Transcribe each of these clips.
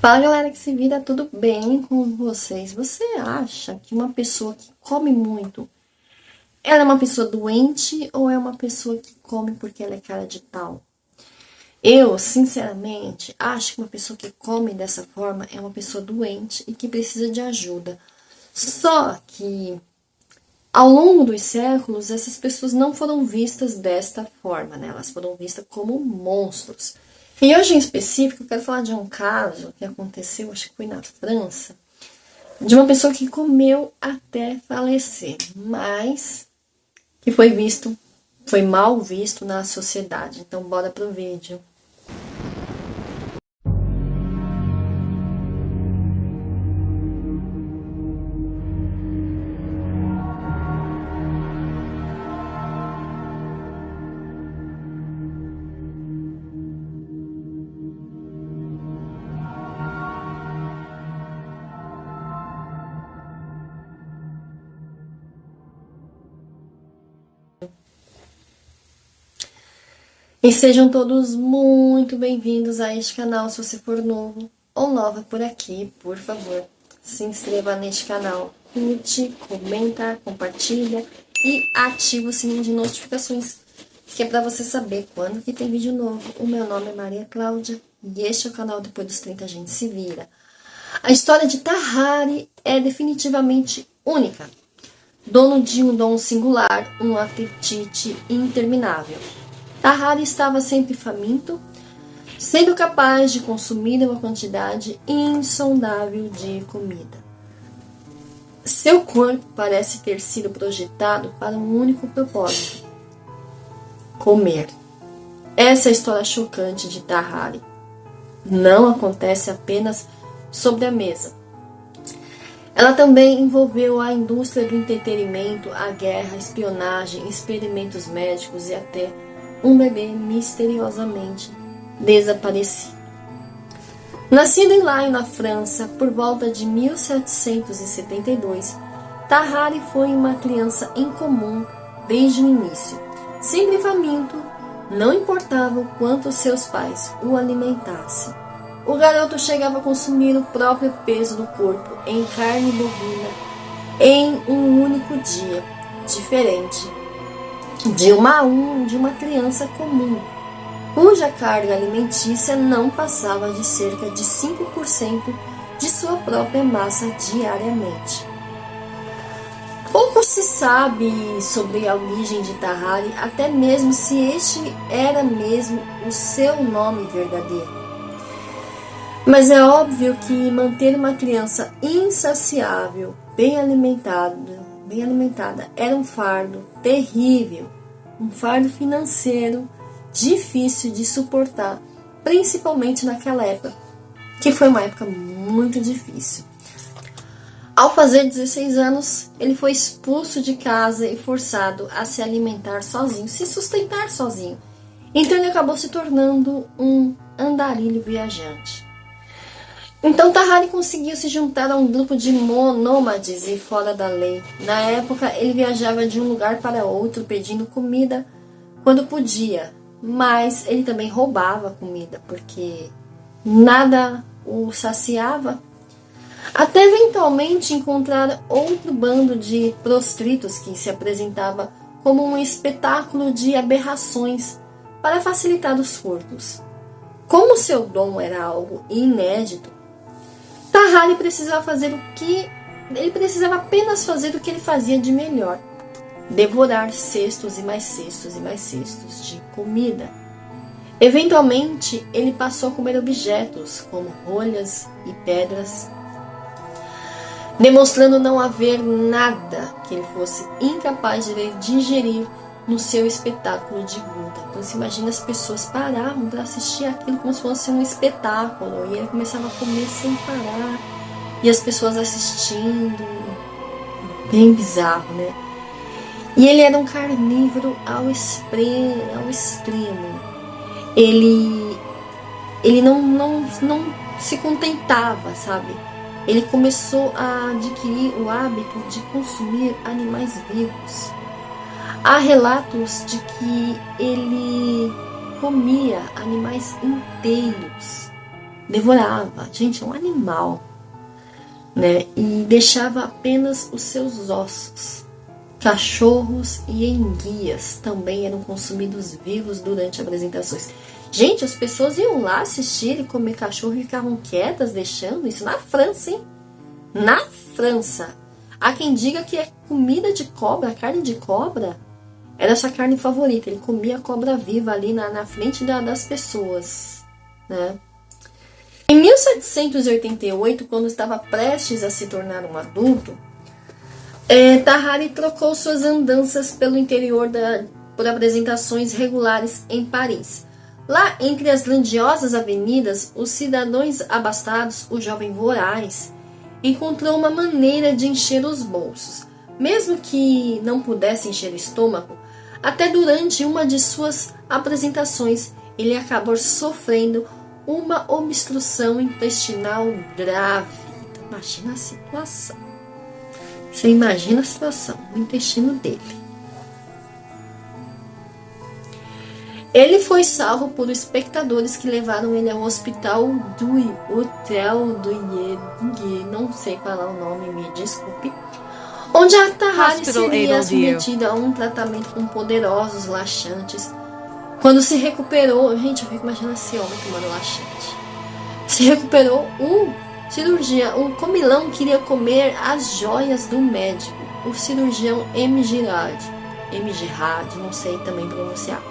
Fala galera que se vira, tudo bem com vocês? Você acha que uma pessoa que come muito, ela é uma pessoa doente ou é uma pessoa que come porque ela é cara de pau? Eu, sinceramente, acho que uma pessoa que come dessa forma é uma pessoa doente e que precisa de ajuda. Só que ao longo dos séculos, essas pessoas não foram vistas desta forma, né? Elas foram vistas como monstros. E hoje em específico, eu quero falar de um caso que aconteceu, acho que foi na França, de uma pessoa que comeu até falecer, mas que foi mal visto na sociedade. Então, bora pro vídeo. E sejam todos muito bem-vindos a este canal. Se você for novo ou nova por aqui, por favor, se inscreva neste canal, curte, comenta, compartilha e ativa o sininho de notificações, que é para você saber quando que tem vídeo novo. O meu nome é Maria Cláudia e este é o canal Depois dos 30 a gente se vira. A história de Tahari é definitivamente única. Dono de um dom singular, um apetite interminável. Tahari estava sempre faminto, sendo capaz de consumir uma quantidade insondável de comida. Seu corpo parece ter sido projetado para um único propósito: comer. Essa é a história chocante de Tahari. Não acontece apenas sobre a mesa. Ela também envolveu a indústria do entretenimento, a guerra, a espionagem, experimentos médicos e até um bebê misteriosamente desaparecido. Nascido em Lyon, na França, por volta de 1772, Tahari foi uma criança incomum desde o início. Sempre faminto, não importava o quanto seus pais o alimentassem. O garoto chegava a consumir o próprio peso do corpo em carne bovina em um único dia, diferente de uma criança comum, cuja carga alimentícia não passava de cerca de 5% de sua própria massa diariamente. Pouco se sabe sobre a origem de Tahari, até mesmo se este era mesmo o seu nome verdadeiro. Mas é óbvio que manter uma criança insaciável, bem alimentada, era um fardo terrível, um fardo financeiro difícil de suportar, principalmente naquela época, que foi uma época muito difícil. Ao fazer 16 anos, ele foi expulso de casa e forçado a se alimentar sozinho, se sustentar sozinho. Então ele acabou se tornando um andarilho viajante. Então Tahari conseguiu se juntar a um grupo de nômades e fora da lei. Na época, ele viajava de um lugar para outro pedindo comida quando podia, mas ele também roubava comida, porque nada o saciava. Até eventualmente encontrar outro bando de prostritos que se apresentava como um espetáculo de aberrações para facilitar os furtos. Como seu dom era algo inédito, Tahari precisava apenas fazer o que ele fazia de melhor: devorar cestos e mais cestos e mais cestos de comida. Eventualmente, ele passou a comer objetos como rolhas e pedras, demonstrando não haver nada que ele fosse incapaz de digerir no seu espetáculo de Buda. Então você imagina, as pessoas paravam para assistir aquilo como se fosse um espetáculo, e ele começava a comer sem parar, e as pessoas assistindo, bem bizarro, né? E ele era um carnívoro ao extremo. Ele não se contentava, sabe? Ele começou a adquirir o hábito de consumir animais vivos. Há relatos de que ele comia animais inteiros, devorava. Gente, é um animal, né? E deixava apenas os seus ossos. Cachorros e enguias também eram consumidos vivos durante apresentações. Gente, as pessoas iam lá assistir e comer cachorro e ficavam quietas, deixando isso na França, hein? Na França. Há quem diga que é comida de cobra, carne de cobra, era sua carne favorita. Ele comia cobra viva ali na frente das pessoas, né? Em 1788, quando estava prestes a se tornar um adulto, Tahari trocou suas andanças pelo interior por apresentações regulares em Paris. Lá, entre as grandiosas avenidas, os cidadãos abastados, o jovem voraz, encontrou uma maneira de encher os bolsos. Mesmo que não pudesse encher o estômago, até durante uma de suas apresentações, ele acabou sofrendo uma obstrução intestinal grave. Então, imagina a situação. Você imagina a situação, o intestino dele. Ele foi salvo por espectadores que levaram ele ao hospital do Hotel do Yeng, não sei falar o nome, me desculpe, onde a Tahari seria submetida a um tratamento com poderosos laxantes. Quando se recuperou, gente, eu fico imaginando esse homem tomando laxante. Se recuperou, o comilão queria comer as joias do médico, o cirurgião M. Girard, não sei também pronunciar.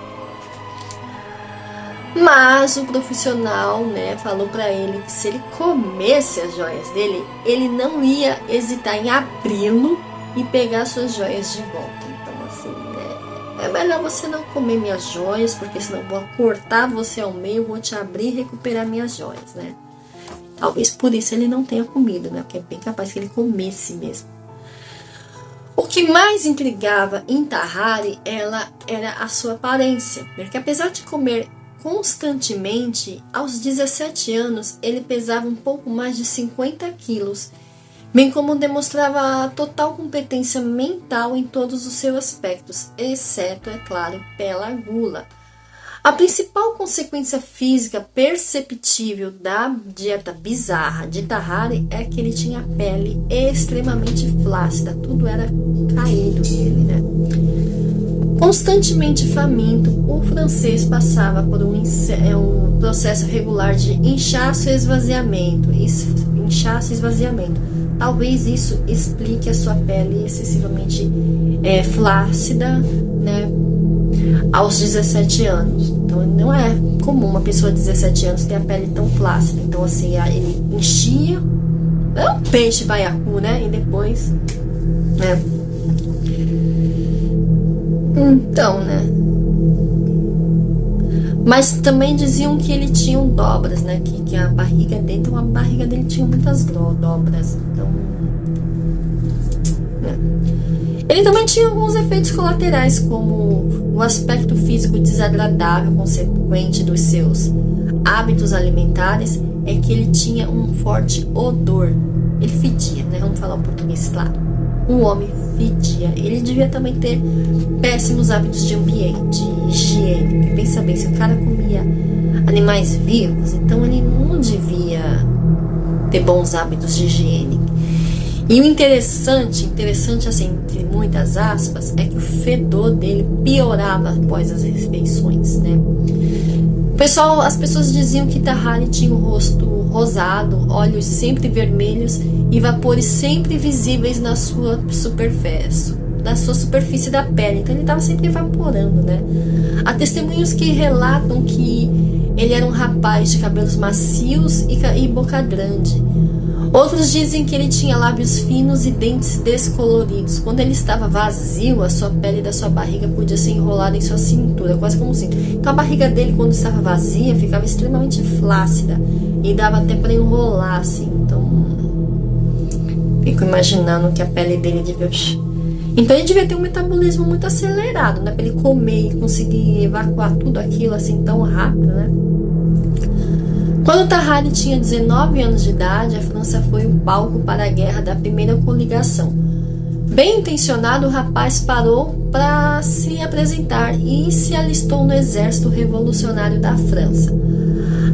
Mas o profissional, né, falou para ele que se ele comesse as joias dele, ele não ia hesitar em abri-lo e pegar suas joias de volta. Então, assim, né, é melhor você não comer minhas joias, porque senão eu vou cortar você ao meio, vou te abrir e recuperar minhas joias, né? Talvez por isso ele não tenha comido, né? Porque é bem capaz que ele comesse mesmo. O que mais intrigava em Tahari era a sua aparência, porque apesar de comer constantemente, aos 17 anos ele pesava um pouco mais de 50 quilos, bem como demonstrava total competência mental em todos os seus aspectos, exceto, é claro, pela gula. A principal consequência física perceptível da dieta bizarra de Tahari é que ele tinha a pele extremamente flácida, tudo era caído nele, né? Constantemente faminto, o francês passava por um processo regular de inchaço e esvaziamento. Talvez isso explique a sua pele excessivamente flácida, né, aos 17 anos. Então não é comum uma pessoa de 17 anos ter a pele tão flácida. Então assim, ele enchia, é um peixe baiacu, né, e depois, né. Então, né? Mas também diziam que ele tinha dobras, né? Que a barriga dele, então a barriga dele tinha muitas dobras. Então, né? Ele também tinha alguns efeitos colaterais, como o aspecto físico desagradável consequente dos seus hábitos alimentares, é que ele tinha um forte odor. Ele fedia, né? Vamos falar um português claro. O homem fedia. Ele devia também ter péssimos hábitos de ambiente, de higiene. Pensa bem, se o cara comia animais vivos, então ele não devia ter bons hábitos de higiene. E o interessante assim, entre muitas aspas, é que o fedor dele piorava após as refeições, né? As pessoas diziam que Tahari tinha o rosto rosado, olhos sempre vermelhos e vapores sempre visíveis na sua superfície da pele. Então ele estava sempre evaporando, né? Há testemunhos que relatam que ele era um rapaz de cabelos macios e boca grande. Outros dizem que ele tinha lábios finos e dentes descoloridos. Quando ele estava vazio, a sua pele da sua barriga podia ser enrolada em sua cintura, quase como assim. Então a barriga dele, quando estava vazia, ficava extremamente flácida e dava até para enrolar, assim. Então, fico imaginando que a pele dele devia... Então ele devia ter um metabolismo muito acelerado, né? Para ele comer e conseguir evacuar tudo aquilo assim tão rápido, né? Quando Tahari tinha 19 anos de idade, a França foi o palco para a guerra da primeira coligação. Bem intencionado, o rapaz parou para se apresentar e se alistou no exército revolucionário da França.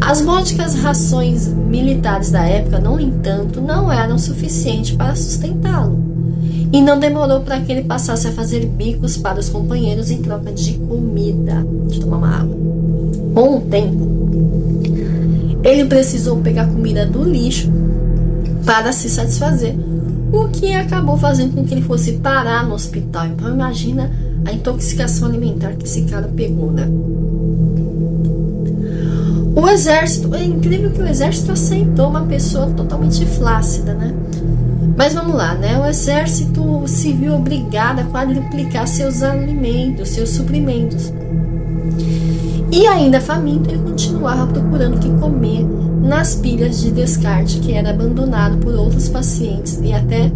As módicas rações militares da época, no entanto, não eram suficientes para sustentá-lo. E não demorou para que ele passasse a fazer bicos para os companheiros em troca de comida. Deixa eu tomar uma água. Com o tempo, ele precisou pegar comida do lixo para se satisfazer, o que acabou fazendo com que ele fosse parar no hospital. Então imagina a intoxicação alimentar que esse cara pegou, né? O exército, é incrível que o exército aceitou uma pessoa totalmente flácida, né? Mas vamos lá, né? O exército se viu obrigado a quadruplicar seus alimentos, seus suprimentos. E ainda faminto, ele continuava procurando o que comer nas pilhas de descarte que era abandonado por outros pacientes e até,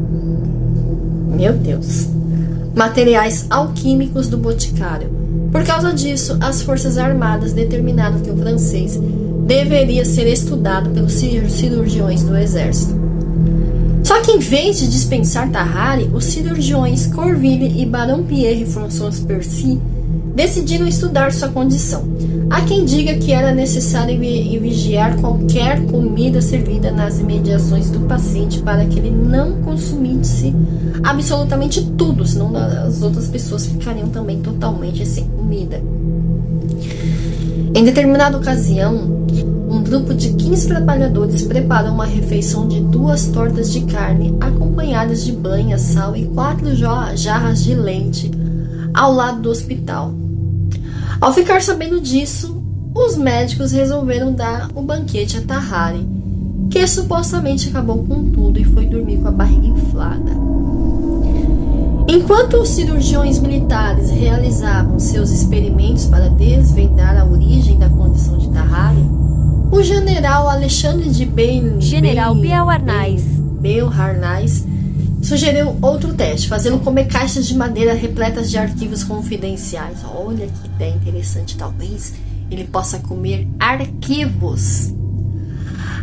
meu Deus, materiais alquímicos do boticário. Por causa disso, as forças armadas determinaram que o francês deveria ser estudado pelos cirurgiões do exército. Só que em vez de dispensar Tahari, os cirurgiões Corville e Baron Pierre François Percy decidiram estudar sua condição. Há quem diga que era necessário vigiar qualquer comida servida nas imediações do paciente para que ele não consumisse absolutamente tudo, senão as outras pessoas ficariam também totalmente sem comida. Em determinada ocasião, um grupo de 15 trabalhadores preparou uma refeição de 2 tortas de carne acompanhadas de banha, sal e 4 jarras de leite ao lado do hospital. Ao ficar sabendo disso, os médicos resolveram dar o banquete a Tahari, que supostamente acabou com tudo e foi dormir com a barriga inflada. Enquanto os cirurgiões militares realizavam seus experimentos para desvendar a origem da condição de Tahari, o general Alexandre de Beauharnais sugeriu outro teste, fazendo comer caixas de madeira repletas de arquivos confidenciais. Olha que ideia interessante, talvez ele possa comer arquivos.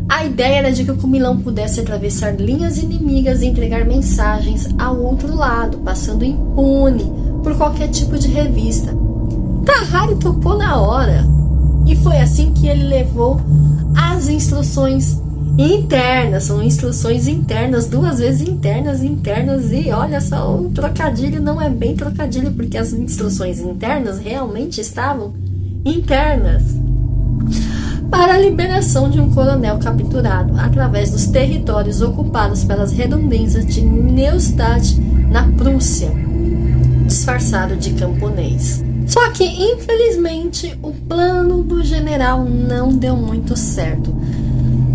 A ideia era de que o comilão pudesse atravessar linhas inimigas e entregar mensagens ao outro lado, passando impune por qualquer tipo de revista. Tahari topou na hora, e foi assim que ele levou as instruções internas. São instruções internas, 2 vezes internas, e olha só, o trocadilho não é bem trocadilho, porque as instruções internas realmente estavam internas, para a liberação de um coronel capturado através dos territórios ocupados pelas redondezas de Neustadt, na Prússia, disfarçado de camponês. Só que, infelizmente, o plano do general não deu muito certo.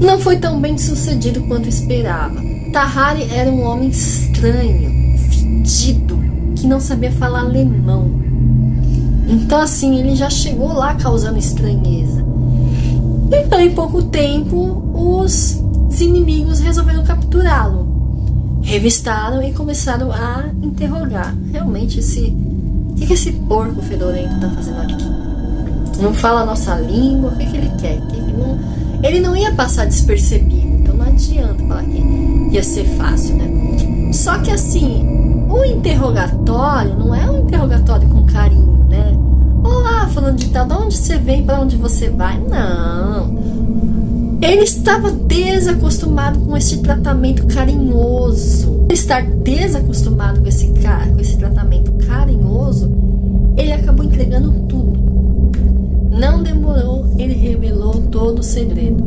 Não foi tão bem sucedido quanto esperava. Tahari era um homem estranho, fedido, que não sabia falar alemão. Então, assim, ele já chegou lá causando estranheza. Então, em pouco tempo, os inimigos resolveram capturá-lo. Revistaram e começaram a interrogar. Realmente, o que esse porco fedorento está fazendo aqui? Não fala a nossa língua, o que ele quer? Ele não ia passar despercebido, então não adianta falar que ia ser fácil, né? Só que assim, o interrogatório não é um interrogatório com carinho, né? Olá, falando de tal, de onde você vem, para onde você vai? Não. Ele estava desacostumado com esse tratamento carinhoso. Estar desacostumado com esse tratamento carinhoso, ele acabou entregando tudo. Não demorou, ele revelou todo o segredo.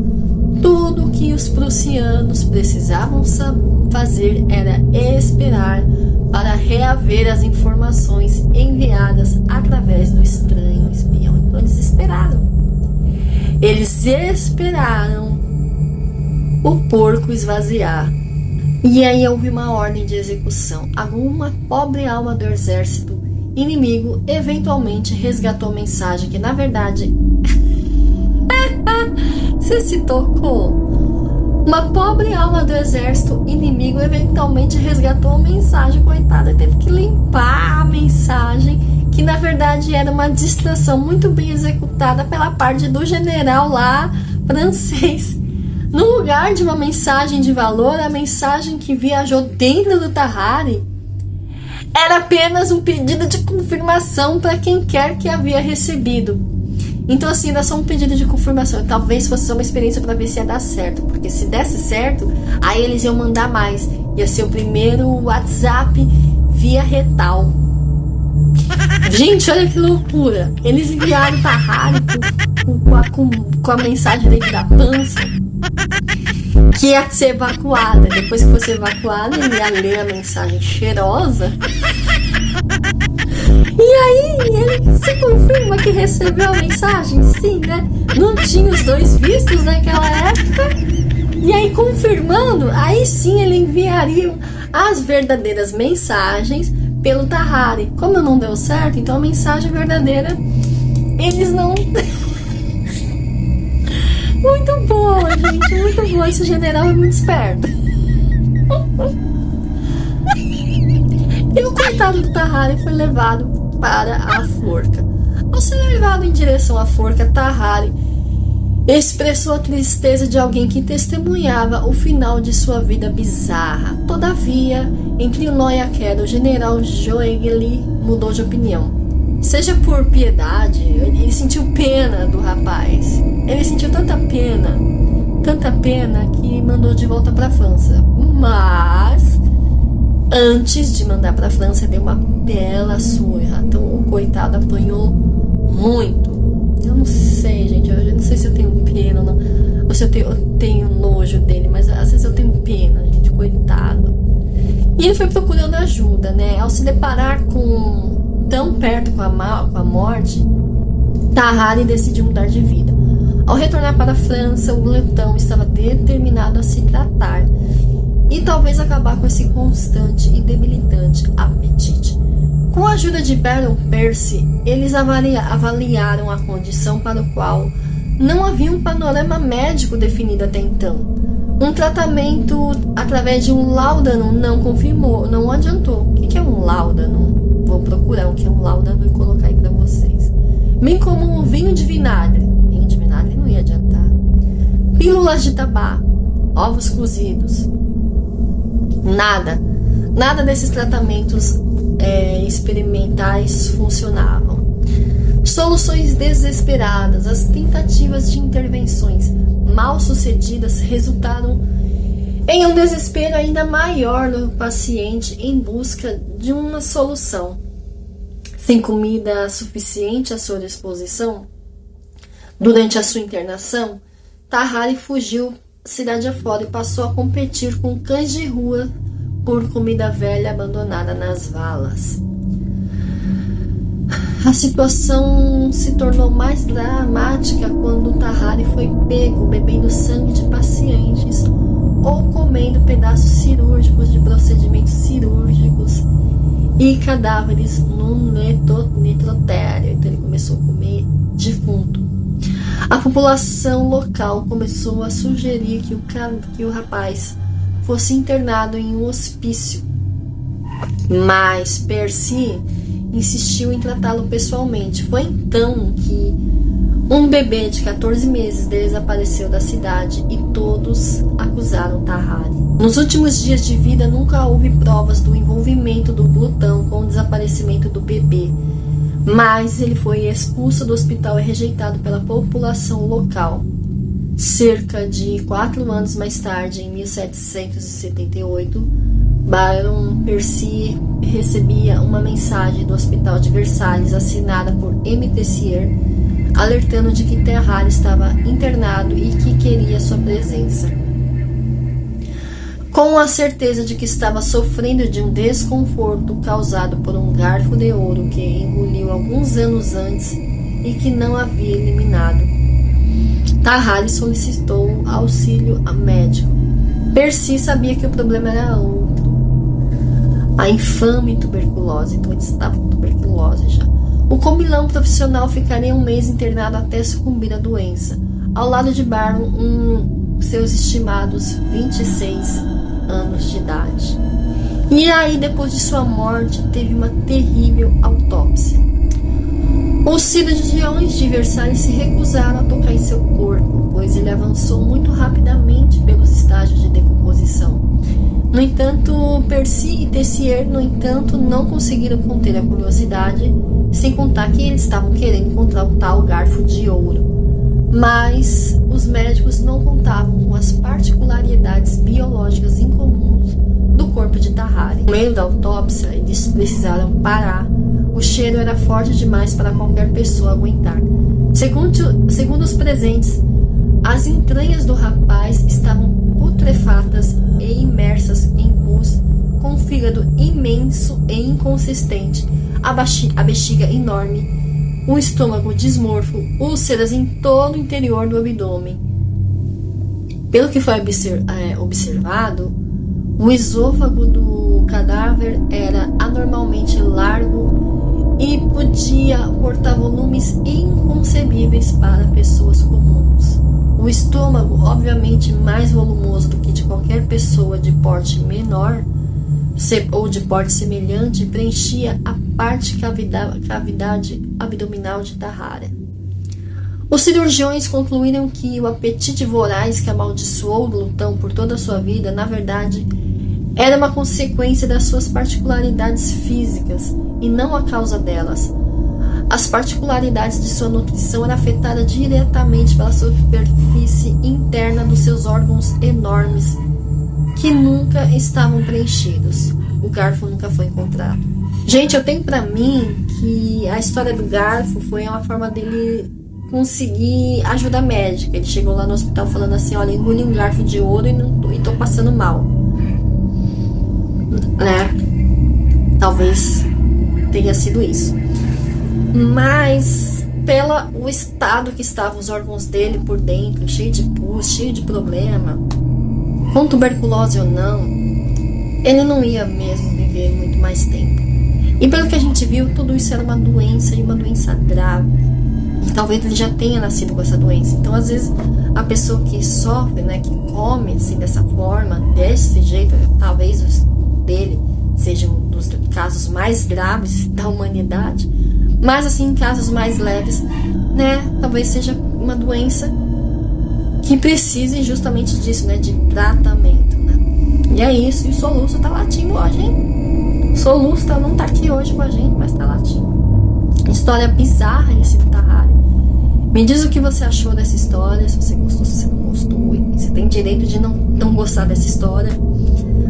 Tudo o que os prussianos precisavam fazer era esperar para reaver as informações enviadas através do estranho espião. Então eles esperaram. Eles esperaram o porco esvaziar. E aí houve uma ordem de execução. Alguma pobre alma do exército inimigo eventualmente resgatou a mensagem que, na verdade, você se tocou. Uma pobre alma do exército inimigo eventualmente resgatou a mensagem, coitada, teve que limpar a mensagem, que na verdade era uma distração muito bem executada pela parte do general lá francês. No lugar de uma mensagem de valor, a mensagem que viajou dentro do Tahari era apenas um pedido de confirmação para quem quer que havia recebido. Então, assim, era só um pedido de confirmação. Talvez fosse só uma experiência para ver se ia dar certo. Porque se desse certo, aí eles iam mandar mais. Ia ser o primeiro WhatsApp via retal. Gente, olha que loucura. Eles enviaram o Tahari com a mensagem dentro da pança, que ia ser evacuada. Depois que fosse evacuada, ele ia ler a mensagem cheirosa. E aí, ele se confirma que recebeu a mensagem? Sim, né? Não tinha os dois vistos naquela época. E aí, confirmando, aí sim ele enviaria as verdadeiras mensagens pelo Tahari. Como não deu certo, então a mensagem verdadeira eles não... Muito boa, gente, muito boa. Esse general é muito esperto. E o coitado do Tahari foi levado para a forca. Ao ser levado em direção à forca, Tahari expressou a tristeza de alguém que testemunhava o final de sua vida bizarra. Todavia, entre Ló e a queda, o general Joegli mudou de opinião. Seja por piedade, ele sentiu pena do rapaz. Ele sentiu tanta pena que mandou de volta para a França. Mas antes de mandar para a França, deu uma bela surra. Então o coitado apanhou muito. Eu não sei, gente. Eu não sei se eu tenho pena ou não, ou se eu tenho nojo dele, mas às vezes eu tenho pena, gente. Coitado. E ele foi procurando ajuda, né? Ao se deparar tão perto com a morte, Tahari decidiu mudar de vida. Ao retornar para a França, o glutão estava determinado a se tratar e talvez acabar com esse constante e debilitante apetite. Com a ajuda de Baron Percy, eles avaliaram a condição para o qual não havia um panorama médico definido até então. Um tratamento através de um laudanum não confirmou, não adiantou. O que é um laudanum? Vou procurar o que é um laudanum e colocar aí para vocês. Bem como um vinho de vinagre. Vinho de vinagre não ia adiantar. Pílulas de tabaco, ovos cozidos. Nada desses tratamentos experimentais funcionavam. Soluções desesperadas, as tentativas de intervenções mal sucedidas resultaram em um desespero ainda maior no paciente em busca de uma solução. Sem comida suficiente à sua disposição, durante a sua internação, Tahari fugiu cidade afora e passou a competir com cães de rua por comida velha abandonada nas valas. A situação se tornou mais dramática quando Tahari foi pego bebendo sangue de pacientes ou comendo pedaços cirúrgicos de procedimentos cirúrgicos e cadáveres no necrotério. Então ele começou a comer defunto. A população local começou a sugerir que o rapaz fosse internado em um hospício, mas Percy insistiu em tratá-lo pessoalmente. Foi então que um bebê de 14 meses desapareceu da cidade e todos acusaram Tahari. Nos últimos dias de vida nunca houve provas do envolvimento do glutão com o desaparecimento do bebê, mas ele foi expulso do hospital e rejeitado pela população local. Cerca de 4 anos mais tarde, em 1778, Baron Percy recebia uma mensagem do Hospital de Versalhes assinada por M. Tessier, alertando de que Tahari estava internado e que queria sua presença. Com a certeza de que estava sofrendo de um desconforto causado por um garfo de ouro que engoliu alguns anos antes e que não havia eliminado, Tahari solicitou auxílio médico. Percy sabia que o problema era outro: a infame tuberculose. Então ele estava com tuberculose já. O comilão profissional ficaria um mês internado até sucumbir à doença, ao lado de Baron, seus estimados 26 anos de idade. E aí, depois de sua morte, teve uma terrível autópsia. Os cirurgiões de Versalhes se recusaram a tocar em seu corpo, pois ele avançou muito rapidamente pelos estágios de decomposição. No entanto, Percy e Tessier, no entanto, não conseguiram conter a curiosidade, sem contar que eles estavam querendo encontrar o tal garfo de ouro. Mas os médicos não contavam com as particularidades biológicas incomuns do corpo de Tahari. No meio da autópsia, eles precisaram parar. O cheiro era forte demais para qualquer pessoa aguentar. Segundo os presentes, as entranhas do rapaz estavam putrefatas e imersas em pus, com um fígado imenso e inconsistente, a bexiga enorme, o estômago desmorfo, úlceras em todo o interior do abdômen. Pelo que foi observado, o esôfago do cadáver era anormalmente largo e podia portar volumes inconcebíveis para pessoas comuns. O estômago, obviamente mais volumoso do que de qualquer pessoa de porte menor ou de porte semelhante, preenchia a parte cavidade abdominal de Tahari. Os cirurgiões concluíram que o apetite voraz que amaldiçoou Lutão por toda a sua vida, na verdade, era uma consequência das suas particularidades físicas e não a causa delas. As particularidades de sua nutrição eram afetadas diretamente pela superfície interna dos seus órgãos enormes, que nunca estavam preenchidos. O garfo nunca foi encontrado. Gente, eu tenho pra mim que a história do garfo foi uma forma dele conseguir ajuda médica. Ele chegou lá no hospital falando assim: olha, engoli um garfo de ouro e tô passando mal, né? Talvez tenha sido isso. Mas pelo estado que estavam os órgãos dele por dentro, cheio de pus, cheio de problema, com tuberculose ou não, ele não ia mesmo viver muito mais tempo. E pelo que a gente viu, tudo isso era uma doença, e uma doença grave. E talvez ele já tenha nascido com essa doença. Então, às vezes, a pessoa que sofre, né, que come assim, dessa forma, desse jeito, talvez o dele seja um dos casos mais graves da humanidade. Mas, assim, em casos mais leves, né, talvez seja uma doença que precise justamente disso, né, de tratamento, né. E é isso, e o Soluço tá latindo hoje, hein? O Soluço não tá aqui hoje com a gente, mas tá latindo. História bizarra esse do Tahari. Me diz o que você achou dessa história, se você gostou, se você não gostou. Você tem direito de não gostar dessa história.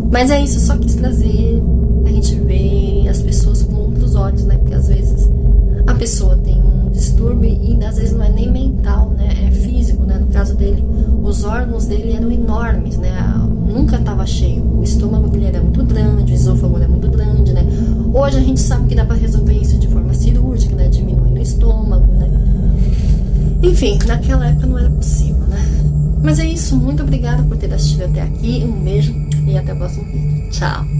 Mas é isso, eu só quis trazer a gente ver as pessoas com outros olhos, né? Porque às vezes a pessoa tem um distúrbio e às vezes não é nem mental, né? É físico, né? No caso dele, os órgãos dele eram enormes, né? Nunca estava cheio. O estômago dele era muito grande, o esôfago era muito grande, né? Hoje a gente sabe que dá para resolver isso de forma cirúrgica, né? Diminuindo o estômago, né? Enfim, naquela época não era possível, né? Mas é isso, muito obrigada por ter assistido até aqui. Um beijo e até o próximo vídeo. Tchau!